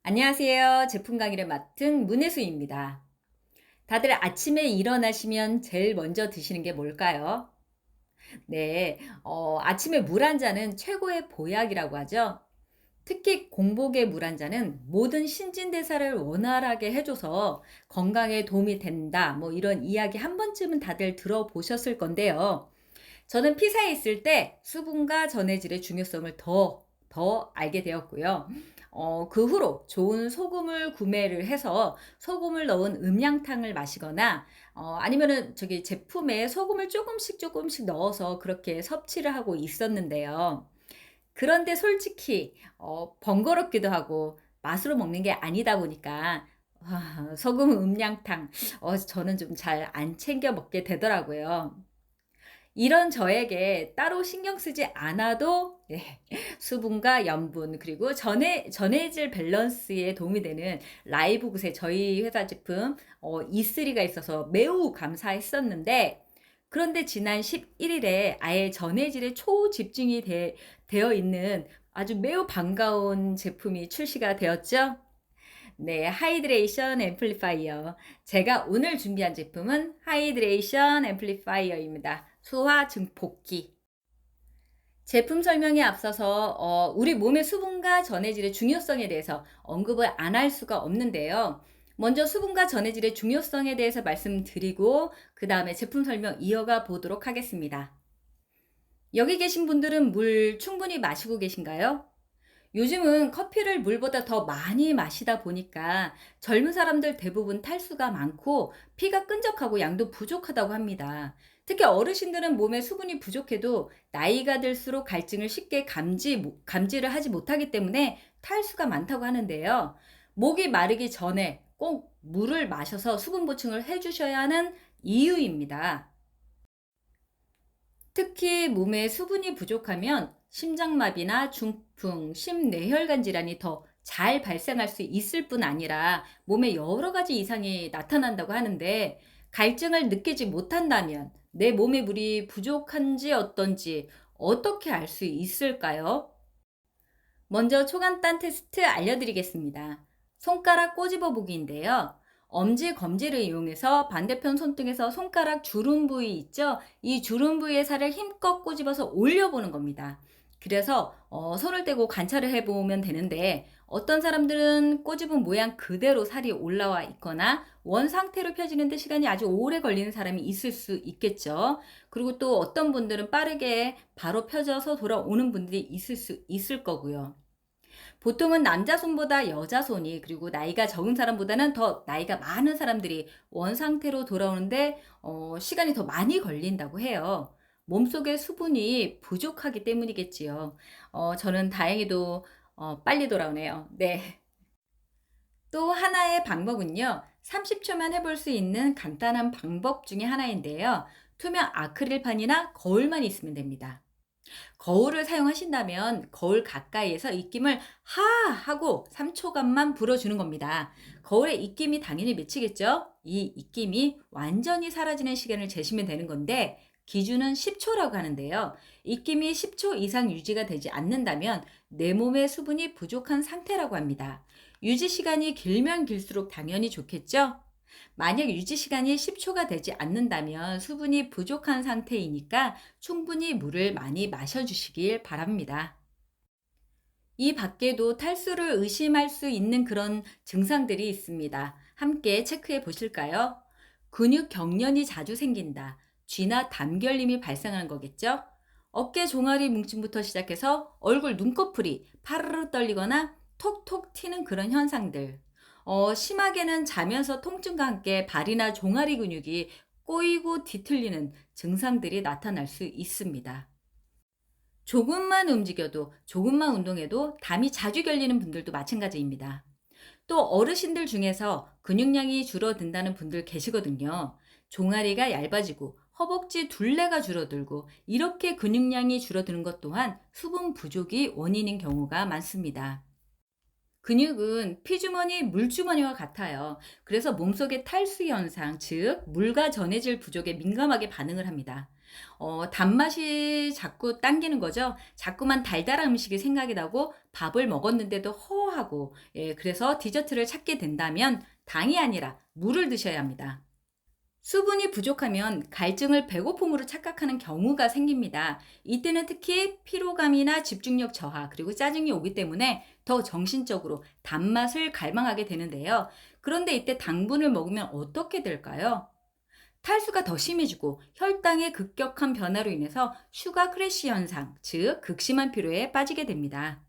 안녕하세요. 제품 강의를 맡은 문혜수입니다. 다들 아침에 일어나시면 제일 먼저 드시는 게 뭘까요? 네, 아침에 물 한 잔은 최고의 보약이라고 하죠. 특히 공복에 물 한 잔은 모든 신진대사를 원활하게 해줘서 건강에 도움이 된다. 뭐 이런 이야기 한 번쯤은 다들 들어보셨을 건데요. 저는 피사에 있을 때 수분과 전해질의 중요성을 더 알게 되었고요. 그 후로 좋은 소금을 구매를 해서 소금을 넣은 음양탕을 마시거나 아니면은 저기 제품에 소금을 조금씩 넣어서 그렇게 섭취를 하고 있었는데요. 그런데 솔직히 번거롭기도 하고 맛으로 먹는 게 아니다 보니까 소금 음량탕 저는 좀 잘 안 챙겨 먹게 되더라고요. 이런 저에게 따로 신경 쓰지 않아도 수분과 염분 그리고 전해질 밸런스에 도움이 되는 라이브굿의 저희 회사 제품 E3가 있어서 매우 감사했었는데, 그런데 지난 11일에 아예 전해질에 초집중이 되어 있는 아주 매우 반가운 제품이 출시가 되었죠. 네, 하이드레이션 앰플리파이어. 제가 오늘 준비한 제품은 하이드레이션 앰플리파이어입니다. 수화 증폭기. 제품 설명에 앞서서 우리 몸의 수분과 전해질의 중요성에 대해서 언급을 안 할 수가 없는데요. 먼저 수분과 전해질의 중요성에 대해서 말씀드리고 그 다음에 제품 설명 이어가 보도록 하겠습니다. 여기 계신 분들은 물 충분히 마시고 계신가요? 요즘은 커피를 물보다 더 많이 마시다 보니까 젊은 사람들 대부분 탈수가 많고 피가 끈적하고 양도 부족하다고 합니다. 특히 어르신들은 몸에 수분이 부족해도 나이가 들수록 갈증을 쉽게 감지를 하지 못하기 때문에 탈수가 많다고 하는데요. 목이 마르기 전에 꼭 물을 마셔서 수분 보충을 해주셔야 하는 이유입니다. 특히 몸에 수분이 부족하면 심장마비나 중풍, 심뇌혈관 질환이 더 잘 발생할 수 있을 뿐 아니라 몸에 여러 가지 이상이 나타난다고 하는데, 갈증을 느끼지 못한다면 내 몸에 물이 부족한지 어떤지 어떻게 알 수 있을까요? 먼저 초간단 테스트 알려드리겠습니다. 손가락 꼬집어 보기인데요. 엄지, 검지를 이용해서 반대편 손등에서 손가락 주름 부위 있죠? 이 주름 부위의 살을 힘껏 꼬집어서 올려보는 겁니다. 그래서 손을 떼고 관찰을 해보면 되는데, 어떤 사람들은 꼬집은 모양 그대로 살이 올라와 있거나 원 상태로 펴지는데 시간이 아주 오래 걸리는 사람이 있을 수 있겠죠. 그리고 또 어떤 분들은 빠르게 바로 펴져서 돌아오는 분들이 있을 수 있을 거고요. 보통은 남자 손보다 여자 손이, 그리고 나이가 적은 사람보다는 더 나이가 많은 사람들이 원 상태로 돌아오는데 시간이 더 많이 걸린다고 해요. 몸속에 수분이 부족하기 때문이겠지요. 저는 다행히도 빨리 돌아오네요. 네. 또 하나의 방법은요, 30초만 해볼 수 있는 간단한 방법 중에 하나인데요. 투명 아크릴판이나 거울만 있으면 됩니다. 거울을 사용하신다면 거울 가까이에서 입김을 하 하고 3초간만 불어주는 겁니다. 거울에 입김이 당연히 맺히겠죠? 이 입김이 완전히 사라지는 시간을 재시면 되는 건데, 기준은 10초라고 하는데요. 입김이 10초 이상 유지가 되지 않는다면 내 몸의 수분이 부족한 상태라고 합니다. 유지 시간이 길면 길수록 당연히 좋겠죠? 만약 유지 시간이 10초가 되지 않는다면 수분이 부족한 상태이니까 충분히 물을 많이 마셔주시길 바랍니다. 이 밖에도 탈수를 의심할 수 있는 그런 증상들이 있습니다. 함께 체크해 보실까요? 근육 경련이 자주 생긴다. 쥐나 담결림이 발생하는 거겠죠? 어깨 종아리 뭉침부터 시작해서 얼굴 눈꺼풀이 파르르 떨리거나 톡톡 튀는 그런 현상들. 심하게는 자면서 통증과 함께 발이나 종아리 근육이 꼬이고 뒤틀리는 증상들이 나타날 수 있습니다. 조금만 움직여도, 조금만 운동해도 담이 자주 결리는 분들도 마찬가지입니다. 또 어르신들 중에서 근육량이 줄어든다는 분들 계시거든요. 종아리가 얇아지고 허벅지 둘레가 줄어들고 이렇게 근육량이 줄어드는 것 또한 수분 부족이 원인인 경우가 많습니다. 근육은 피주머니, 물주머니와 같아요. 그래서 몸속의 탈수 현상, 즉 물과 전해질 부족에 민감하게 반응을 합니다. 단맛이 자꾸 당기는 거죠. 자꾸만 달달한 음식이 생각이 나고 밥을 먹었는데도 허하고, 예, 그래서 디저트를 찾게 된다면 당이 아니라 물을 드셔야 합니다. 수분이 부족하면 갈증을 배고픔으로 착각하는 경우가 생깁니다. 이때는 특히 피로감이나 집중력 저하, 그리고 짜증이 오기 때문에 더 정신적으로 단맛을 갈망하게 되는데요. 그런데 이때 당분을 먹으면 어떻게 될까요? 탈수가 더 심해지고 혈당의 급격한 변화로 인해서 슈가 크래시 현상, 즉 극심한 피로에 빠지게 됩니다.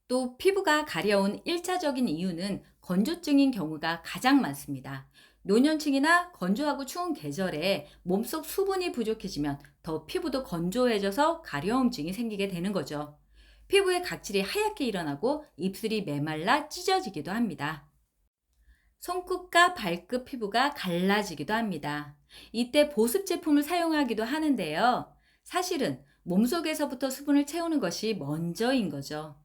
또 피부가 가려운 1차적인 이유는 건조증인 경우가 가장 많습니다. 노년층이나 건조하고 추운 계절에 몸속 수분이 부족해지면 더 피부도 건조해져서 가려움증이 생기게 되는 거죠. 피부의 각질이 하얗게 일어나고 입술이 메말라 찢어지기도 합니다. 손끝과 발끝 피부가 갈라지기도 합니다. 이때 보습 제품을 사용하기도 하는데요. 사실은 몸속에서부터 수분을 채우는 것이 먼저인 거죠.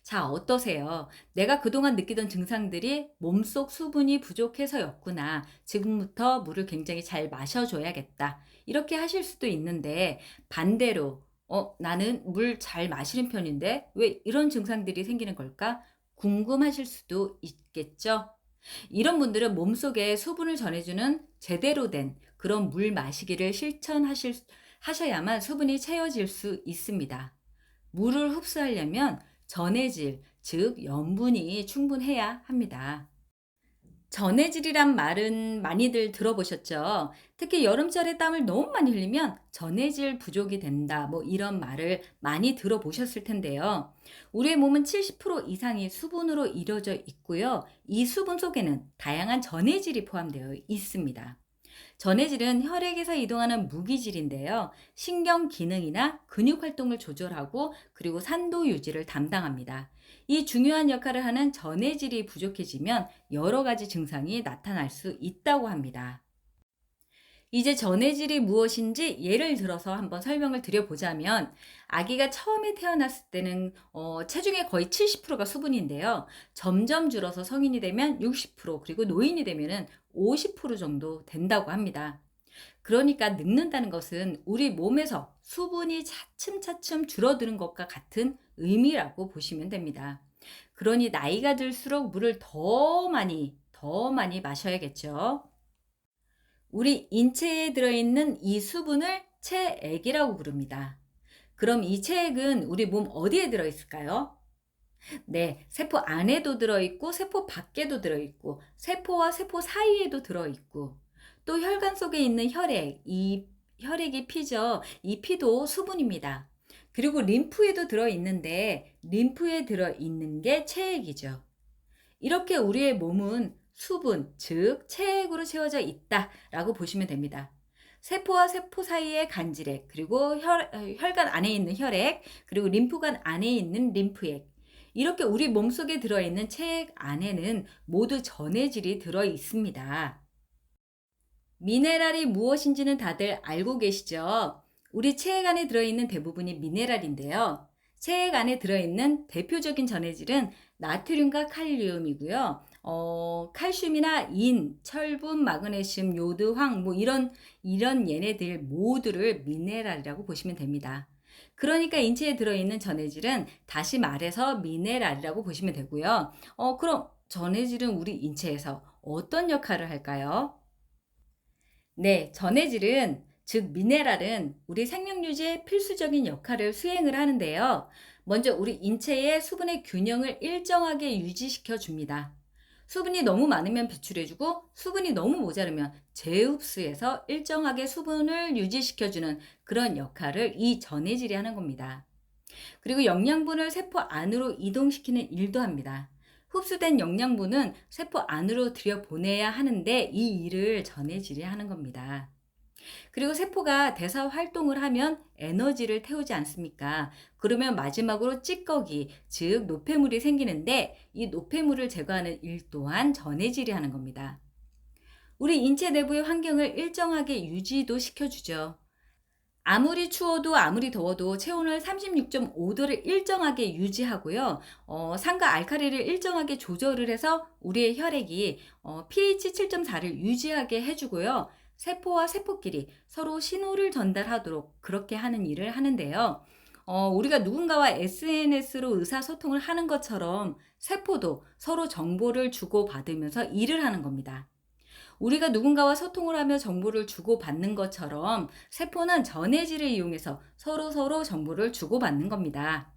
자, 어떠세요? 내가 그동안 느끼던 증상들이 몸속 수분이 부족해서였구나. 지금부터 물을 굉장히 잘 마셔줘야겠다. 이렇게 하실 수도 있는데, 반대로, 나는 물 잘 마시는 편인데, 왜 이런 증상들이 생기는 걸까? 궁금하실 수도 있겠죠? 이런 분들은 몸속에 수분을 전해주는 제대로 된 그런 물 마시기를 하셔야만 수분이 채워질 수 있습니다. 물을 흡수하려면 전해질, 즉 염분이 충분해야 합니다. 전해질이란 말은 많이들 들어보셨죠? 특히 여름철에 땀을 너무 많이 흘리면 전해질 부족이 된다. 뭐 이런 말을 많이 들어보셨을 텐데요. 우리의 몸은 70% 이상이 수분으로 이루어져 있고요. 이 수분 속에는 다양한 전해질이 포함되어 있습니다. 전해질은 혈액에서 이동하는 무기질인데요. 신경 기능이나 근육 활동을 조절하고 그리고 산도 유지를 담당합니다. 이 중요한 역할을 하는 전해질이 부족해지면 여러 가지 증상이 나타날 수 있다고 합니다. 이제 전해질이 무엇인지 예를 들어서 한번 설명을 드려보자면 아기가 처음에 태어났을 때는 체중의 거의 70%가 수분인데요. 점점 줄어서 성인이 되면 60% 그리고 노인이 되면은 50% 정도 된다고 합니다. 그러니까 늙는다는 것은 우리 몸에서 수분이 차츰차츰 줄어드는 것과 같은 의미라고 보시면 됩니다. 그러니 나이가 들수록 물을 더 많이 마셔야겠죠. 우리 인체에 들어있는 이 수분을 체액이라고 부릅니다. 그럼 이 체액은 우리 몸 어디에 들어있을까요? 네, 세포 안에도 들어있고, 세포 밖에도 들어있고, 세포와 세포 사이에도 들어있고, 또 혈관 속에 있는 혈액, 이 혈액이 피죠. 이 피도 수분입니다. 그리고 림프에도 들어있는데, 림프에 들어있는 게 체액이죠. 이렇게 우리의 몸은 수분, 즉 체액으로 채워져 있다라고 보시면 됩니다. 세포와 세포 사이의 간질액, 그리고 혈관 안에 있는 혈액, 그리고 림프관 안에 있는 림프액. 이렇게 우리 몸속에 들어있는 체액 안에는 모두 전해질이 들어 있습니다. 미네랄이 무엇인지는 다들 알고 계시죠? 우리 체액 안에 들어있는 대부분이 미네랄인데요. 체액 안에 들어있는 대표적인 전해질은 나트륨과 칼륨이고요. 칼슘이나 인, 철분, 마그네슘, 요드, 황, 뭐 이런 얘네들 모두를 미네랄이라고 보시면 됩니다. 그러니까 인체에 들어있는 전해질은 다시 말해서 미네랄이라고 보시면 되고요. 그럼 전해질은 우리 인체에서 어떤 역할을 할까요? 네, 전해질은, 즉 미네랄은 우리 생명 유지에 필수적인 역할을 수행을 하는데요. 먼저 우리 인체의 수분의 균형을 일정하게 유지시켜 줍니다. 수분이 너무 많으면 배출해주고 수분이 너무 모자르면 재흡수해서 일정하게 수분을 유지시켜주는 그런 역할을 이 전해질이 하는 겁니다. 그리고 영양분을 세포 안으로 이동시키는 일도 합니다. 흡수된 영양분은 세포 안으로 들여보내야 하는데 이 일을 전해질이 하는 겁니다. 그리고 세포가 대사 활동을 하면 에너지를 태우지 않습니까? 그러면 마지막으로 찌꺼기, 즉 노폐물이 생기는데 이 노폐물을 제거하는 일 또한 전해질이 하는 겁니다. 우리 인체 내부의 환경을 일정하게 유지도 시켜주죠. 아무리 추워도 아무리 더워도 체온을 36.5도를 일정하게 유지하고요. 산과 알칼리를 일정하게 조절을 해서 우리의 혈액이 pH 7.4를 유지하게 해주고요. 세포와 세포끼리 서로 신호를 전달하도록 그렇게 하는 일을 하는데요. 우리가 누군가와 SNS로 의사소통을 하는 것처럼 세포도 서로 정보를 주고받으면서 일을 하는 겁니다. 우리가 누군가와 소통을 하며 정보를 주고받는 것처럼 세포는 전해질을 이용해서 서로 정보를 주고받는 겁니다.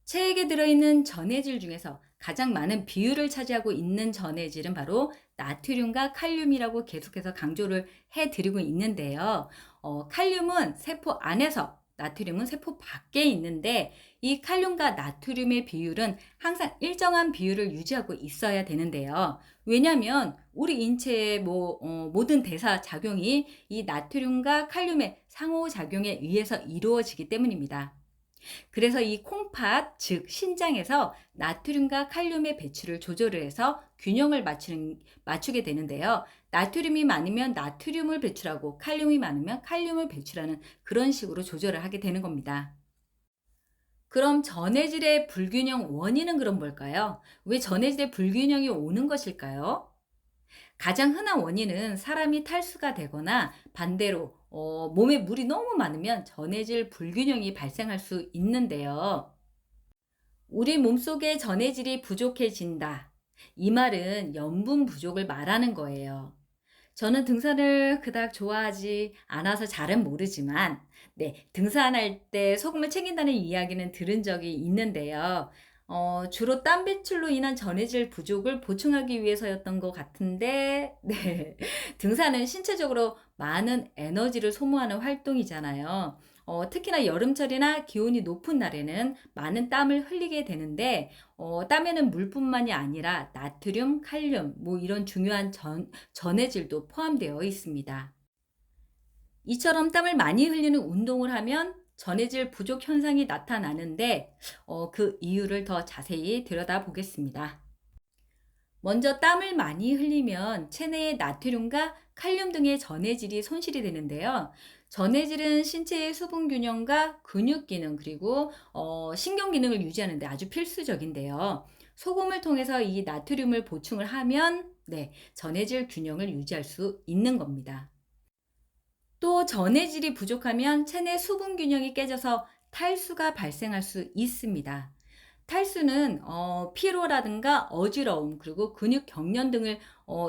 체액에 들어있는 전해질 중에서 가장 많은 비율을 차지하고 있는 전해질은 바로 나트륨과 칼륨이라고 계속해서 강조를 해드리고 있는데요. 칼륨은 세포 안에서, 나트륨은 세포 밖에 있는데 이 칼륨과 나트륨의 비율은 항상 일정한 비율을 유지하고 있어야 되는데요. 왜냐하면 우리 인체의 모든 대사 작용이 이 나트륨과 칼륨의 상호작용에 의해서 이루어지기 때문입니다. 그래서 이 콩팥, 즉 신장에서 나트륨과 칼륨의 배출을 조절을 해서 균형을 맞추게 되는데요. 나트륨이 많으면 나트륨을 배출하고 칼륨이 많으면 칼륨을 배출하는 그런 식으로 조절을 하게 되는 겁니다. 그럼 전해질의 불균형 원인은 그럼 뭘까요? 왜 전해질의 불균형이 오는 것일까요? 가장 흔한 원인은 사람이 탈수가 되거나 반대로 몸에 물이 너무 많으면 전해질 불균형이 발생할 수 있는데요. 우리 몸속에 전해질이 부족해진다. 이 말은 염분 부족을 말하는 거예요. 저는 등산을 그닥 좋아하지 않아서 잘은 모르지만, 네, 등산할 때 소금을 챙긴다는 이야기는 들은 적이 있는데요. 주로 땀 배출로 인한 전해질 부족을 보충하기 위해서였던 것 같은데, 네. 등산은 신체적으로 많은 에너지를 소모하는 활동이잖아요. 특히나 여름철이나 기온이 높은 날에는 많은 땀을 흘리게 되는데, 땀에는 물뿐만이 아니라 나트륨, 칼륨, 이런 중요한 전해질도 포함되어 있습니다. 이처럼 땀을 많이 흘리는 운동을 하면 전해질 부족 현상이 나타나는데, 그 이유를 더 자세히 들여다보겠습니다. 먼저 땀을 많이 흘리면 체내의 나트륨과 칼륨 등의 전해질이 손실이 되는데요. 전해질은 신체의 수분 균형과 근육 기능 그리고 신경 기능을 유지하는 데 아주 필수적인데요. 소금을 통해서 이 나트륨을 보충을 하면 네, 전해질 균형을 유지할 수 있는 겁니다. 또 전해질이 부족하면 체내 수분 균형이 깨져서 탈수가 발생할 수 있습니다. 탈수는 피로라든가 어지러움 그리고 근육 경련 등을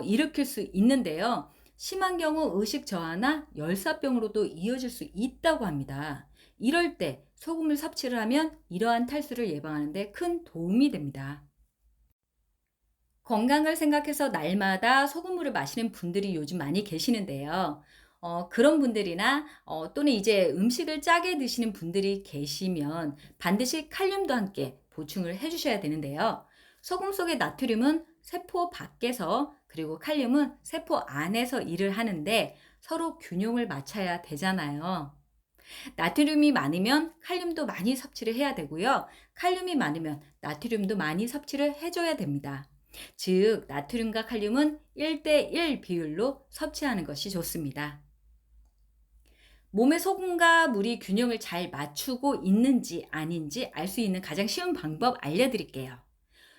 일으킬 수 있는데요. 심한 경우 의식 저하나 열사병으로도 이어질 수 있다고 합니다. 이럴 때 소금을 섭취를 하면 이러한 탈수를 예방하는 데 큰 도움이 됩니다. 건강을 생각해서 날마다 소금물을 마시는 분들이 요즘 많이 계시는데요. 그런 분들이나 또는 이제 음식을 짜게 드시는 분들이 계시면 반드시 칼륨도 함께 보충을 해 주셔야 되는데요. 소금 속의 나트륨은 세포 밖에서 그리고 칼륨은 세포 안에서 일을 하는데 서로 균형을 맞춰야 되잖아요. 나트륨이 많으면 칼륨도 많이 섭취를 해야 되고요. 칼륨이 많으면 나트륨도 많이 섭취를 해줘야 됩니다. 즉, 나트륨과 칼륨은 1대1 비율로 섭취하는 것이 좋습니다. 몸의 소금과 물이 균형을 잘 맞추고 있는지 아닌지 알 수 있는 가장 쉬운 방법 알려드릴게요.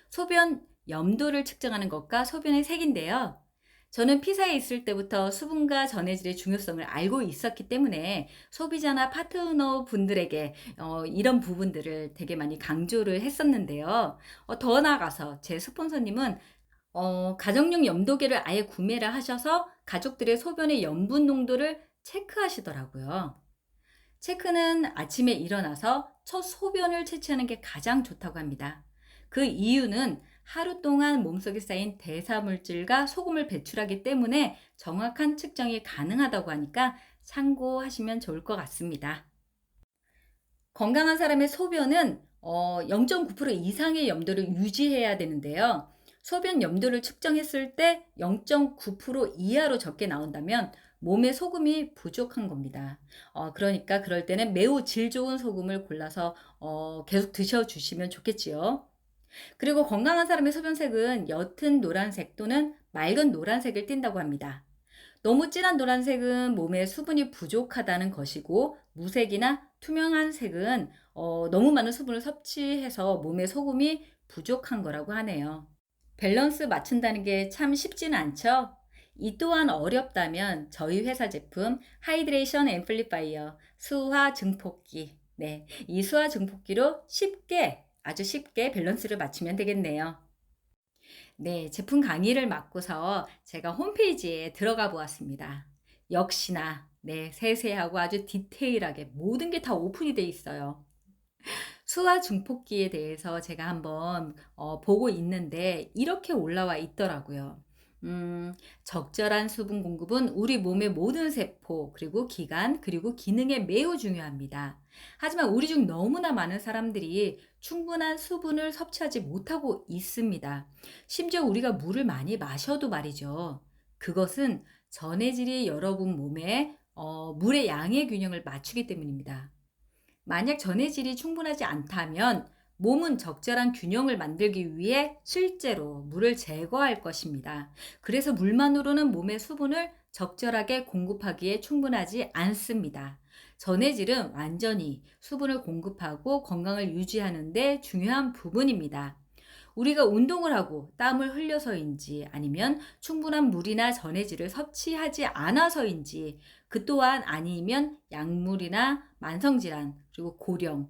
소변 염도를 측정하는 것과 소변의 색인데요. 저는 피사에 있을 때부터 수분과 전해질의 중요성을 알고 있었기 때문에 소비자나 파트너 분들에게 이런 부분들을 되게 많이 강조를 했었는데요. 더 나아가서 제 스폰서님은 가정용 염도계를 아예 구매를 하셔서 가족들의 소변의 염분 농도를 체크하시더라고요. 체크는 아침에 일어나서 첫 소변을 채취하는 게 가장 좋다고 합니다. 그 이유는 하루 동안 몸속에 쌓인 대사물질과 소금을 배출하기 때문에 정확한 측정이 가능하다고 하니까 참고하시면 좋을 것 같습니다. 건강한 사람의 소변은 0.9% 이상의 염도를 유지해야 되는데요. 소변 염도를 측정했을 때 0.9% 이하로 적게 나온다면 몸에 소금이 부족한 겁니다. 그러니까 그럴 때는 매우 질 좋은 소금을 골라서 계속 드셔주시면 좋겠지요. 그리고 건강한 사람의 소변색은 옅은 노란색 또는 맑은 노란색을 띈다고 합니다. 너무 진한 노란색은 몸에 수분이 부족하다는 것이고, 무색이나 투명한 색은 너무 많은 수분을 섭취해서 몸에 소금이 부족한 거라고 하네요. 밸런스 맞춘다는 게 참 쉽지는 않죠? 이 또한 어렵다면 저희 회사 제품 하이드레이션 앰플리파이어 수화 증폭기. 네, 이 수화 증폭기로 쉽게 아주 쉽게 밸런스를 맞추면 되겠네요. 네, 제품 강의를 맡고서 제가 홈페이지에 들어가 보았습니다. 역시나 네, 세세하고 아주 디테일하게 모든 게 다 오픈이 돼 있어요. 수화 증폭기에 대해서 제가 한번 보고 있는데 이렇게 올라와 있더라고요. 적절한 수분 공급은 우리 몸의 모든 세포, 그리고 기관, 그리고 기능에 매우 중요합니다. 하지만 우리 중 너무나 많은 사람들이 충분한 수분을 섭취하지 못하고 있습니다. 심지어 우리가 물을 많이 마셔도 말이죠. 그것은 전해질이 여러분 몸에 물의 양의 균형을 맞추기 때문입니다. 만약 전해질이 충분하지 않다면 몸은 적절한 균형을 만들기 위해 실제로 물을 제거할 것입니다. 그래서 물만으로는 몸의 수분을 적절하게 공급하기에 충분하지 않습니다. 전해질은 완전히 수분을 공급하고 건강을 유지하는 데 중요한 부분입니다. 우리가 운동을 하고 땀을 흘려서인지 아니면 충분한 물이나 전해질을 섭취하지 않아서인지 그 또한 아니면 약물이나 만성질환 그리고 고령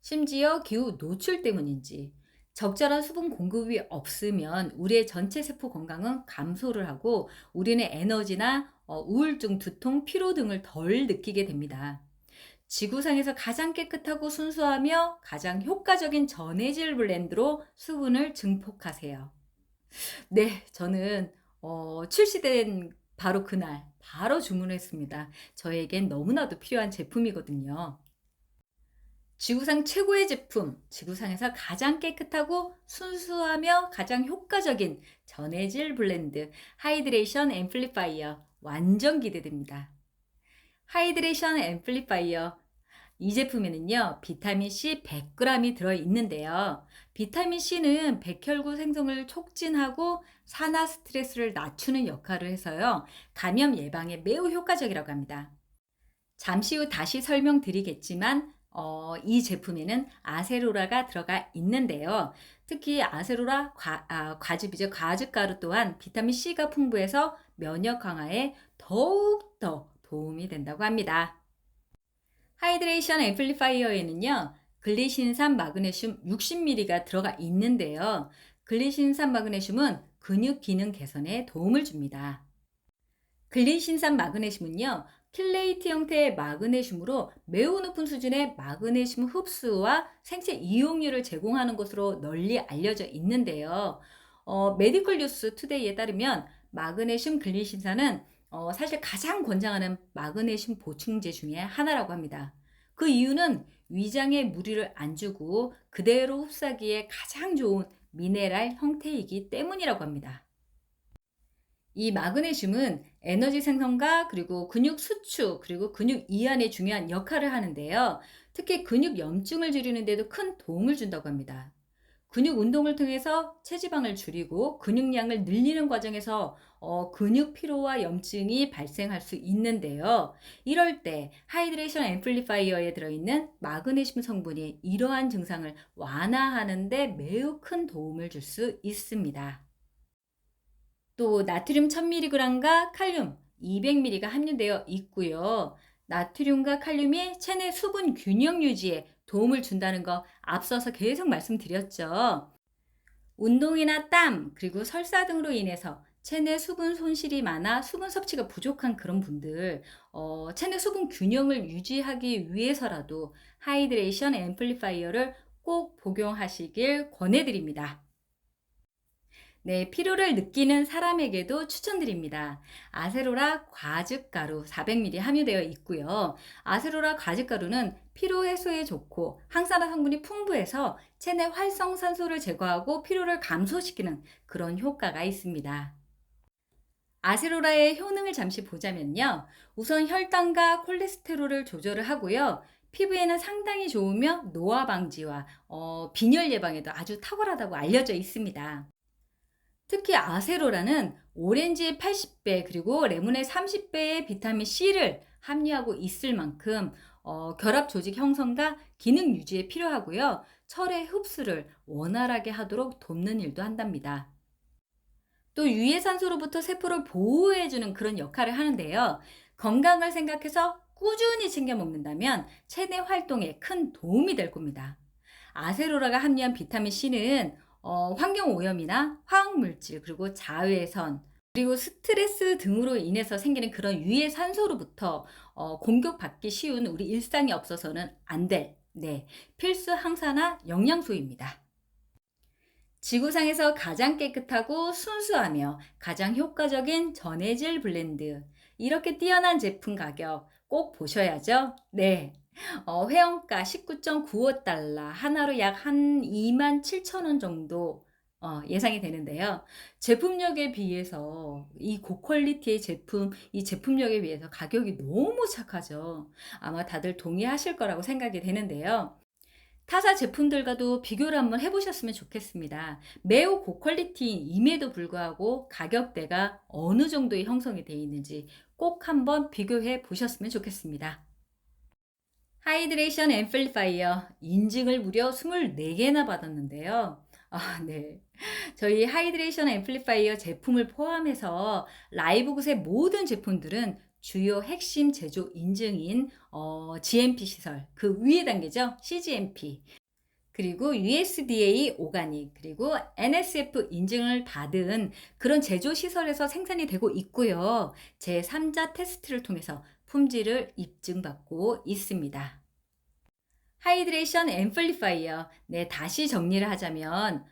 심지어 기후 노출 때문인지 적절한 수분 공급이 없으면 우리의 전체 세포 건강은 감소를 하고 우리는 에너지나 우울증, 두통, 피로 등을 덜 느끼게 됩니다. 지구상에서 가장 깨끗하고 순수하며 가장 효과적인 전해질 블렌드로 수분을 증폭하세요. 네, 저는 출시된 바로 그날 바로 주문했습니다. 저에겐 너무나도 필요한 제품이거든요. 지구상 최고의 제품, 지구상에서 가장 깨끗하고 순수하며 가장 효과적인 전해질 블렌드 하이드레이션 앰플리파이어 완전 기대됩니다. 하이드레이션 앰플리파이어 이 제품에는요, 비타민C 100g이 들어있는데요. 비타민C는 백혈구 생성을 촉진하고 산화 스트레스를 낮추는 역할을 해서요, 감염 예방에 매우 효과적이라고 합니다. 잠시 후 다시 설명드리겠지만, 이 제품에는 아세로라가 들어가 있는데요. 특히 아세로라 과즙이죠. 과즙가루 또한 비타민C가 풍부해서 면역 강화에 더욱더 도움이 된다고 합니다. 하이드레이션 앰플리파이어에는요, 글리신산 마그네슘 60mg가 들어가 있는데요. 글리신산 마그네슘은 근육 기능 개선에 도움을 줍니다. 글리신산 마그네슘은요, 킬레이트 형태의 마그네슘으로 매우 높은 수준의 마그네슘 흡수와 생체 이용률을 제공하는 것으로 널리 알려져 있는데요. 메디컬 뉴스 투데이에 따르면 마그네슘 글리신산은 사실 가장 권장하는 마그네슘 보충제 중에 하나라고 합니다. 그 이유는 위장에 무리를 안 주고 그대로 흡수하기에 가장 좋은 미네랄 형태이기 때문이라고 합니다. 이 마그네슘은 에너지 생성과 그리고 근육 수축 그리고 근육 이완에 중요한 역할을 하는데요. 특히 근육 염증을 줄이는 데도 큰 도움을 준다고 합니다. 근육 운동을 통해서 체지방을 줄이고 근육량을 늘리는 과정에서 근육 피로와 염증이 발생할 수 있는데요. 이럴 때 하이드레이션 앰플리파이어에 들어있는 마그네슘 성분이 이러한 증상을 완화하는 데 매우 큰 도움을 줄 수 있습니다. 또 나트륨 1000mg과 칼륨 200mg가 함유되어 있고요. 나트륨과 칼륨이 체내 수분 균형 유지에 도움을 준다는 거 앞서서 계속 말씀드렸죠. 운동이나 땀, 그리고 설사 등으로 인해서 체내 수분 손실이 많아 수분 섭취가 부족한 그런 분들, 체내 수분 균형을 유지하기 위해서라도 하이드레이션 앰플리파이어를 꼭 복용하시길 권해드립니다. 네, 피로를 느끼는 사람에게도 추천드립니다. 아세로라 과즙가루 400mg 함유되어 있고요. 아세로라 과즙가루는 피로 해소에 좋고 항산화 성분이 풍부해서 체내 활성산소를 제거하고 피로를 감소시키는 그런 효과가 있습니다. 아세로라의 효능을 잠시 보자면요. 우선 혈당과 콜레스테롤을 조절을 하고요. 피부에는 상당히 좋으며 노화 방지와 빈혈 예방에도 아주 탁월하다고 알려져 있습니다. 특히 아세로라는 오렌지의 80배 그리고 레몬의 30배의 비타민 C를 함유하고 있을 만큼 결합 조직 형성과 기능 유지에 필요하고요. 철의 흡수를 원활하게 하도록 돕는 일도 한답니다. 또 유해산소로부터 세포를 보호해주는 그런 역할을 하는데요. 건강을 생각해서 꾸준히 챙겨 먹는다면 체내 활동에 큰 도움이 될 겁니다. 아세로라가 함유한 비타민 C는 환경 오염이나 화학 물질 그리고 자외선 그리고 스트레스 등으로 인해서 생기는 그런 유해 산소로부터 공격받기 쉬운 우리 일상에 없어서는 안 될, 네, 필수 항산화 영양소입니다. 지구상에서 가장 깨끗하고 순수하며 가장 효과적인 전해질 블렌드. 이렇게 뛰어난 제품 가격 꼭 보셔야죠. 네. 회원가 19.95달러, 하나로 약 한 27,000원 정도 예상이 되는데요. 제품력에 비해서 이 고퀄리티의 제품, 이 제품력에 비해서 가격이 너무 착하죠. 아마 다들 동의하실 거라고 생각이 되는데요. 타사 제품들과도 비교를 한번 해보셨으면 좋겠습니다. 매우 고퀄리티임에도 불구하고 가격대가 어느 정도의 형성이 되어 있는지 꼭 한번 비교해 보셨으면 좋겠습니다. 하이드레이션 앰플리파이어 인증을 무려 24개나 받았는데요. 네. 저희 하이드레이션 앰플리파이어 제품을 포함해서 라이브굿의 모든 제품들은 주요 핵심 제조 인증인 GMP 시설, 그 위에 단계죠. CGMP. 그리고 USDA 오가닉, 그리고 NSF 인증을 받은 그런 제조 시설에서 생산이 되고 있고요. 제3자 테스트를 통해서 품질을 입증받고 있습니다. 하이드레이션 앰플리파이어. 네, 다시 정리를 하자면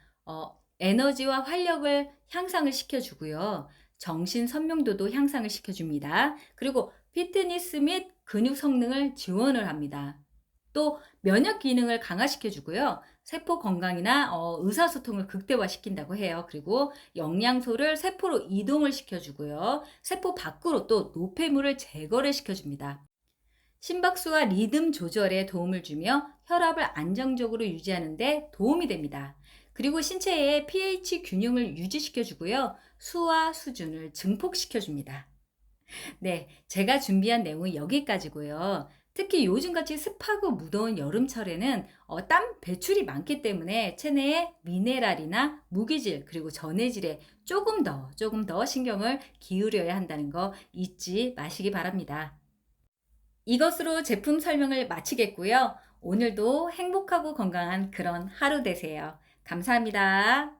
에너지와 활력을 향상을 시켜주고요. 정신 선명도도 향상을 시켜줍니다. 그리고 피트니스 및 근육 성능을 지원을 합니다. 또 면역 기능을 강화시켜주고요. 세포 건강이나 의사소통을 극대화시킨다고 해요. 그리고 영양소를 세포로 이동을 시켜주고요. 세포 밖으로 또 노폐물을 제거를 시켜줍니다. 심박수와 리듬 조절에 도움을 주며 혈압을 안정적으로 유지하는 데 도움이 됩니다. 그리고 신체의 pH 균형을 유지시켜 주고요. 수와 수준을 증폭시켜 줍니다. 네, 제가 준비한 내용은 여기까지고요. 특히 요즘같이 습하고 무더운 여름철에는 땀 배출이 많기 때문에 체내에 미네랄이나 무기질 그리고 전해질에 조금 더 신경을 기울여야 한다는 거 잊지 마시기 바랍니다. 이것으로 제품 설명을 마치겠고요. 오늘도 행복하고 건강한 그런 하루 되세요. 감사합니다.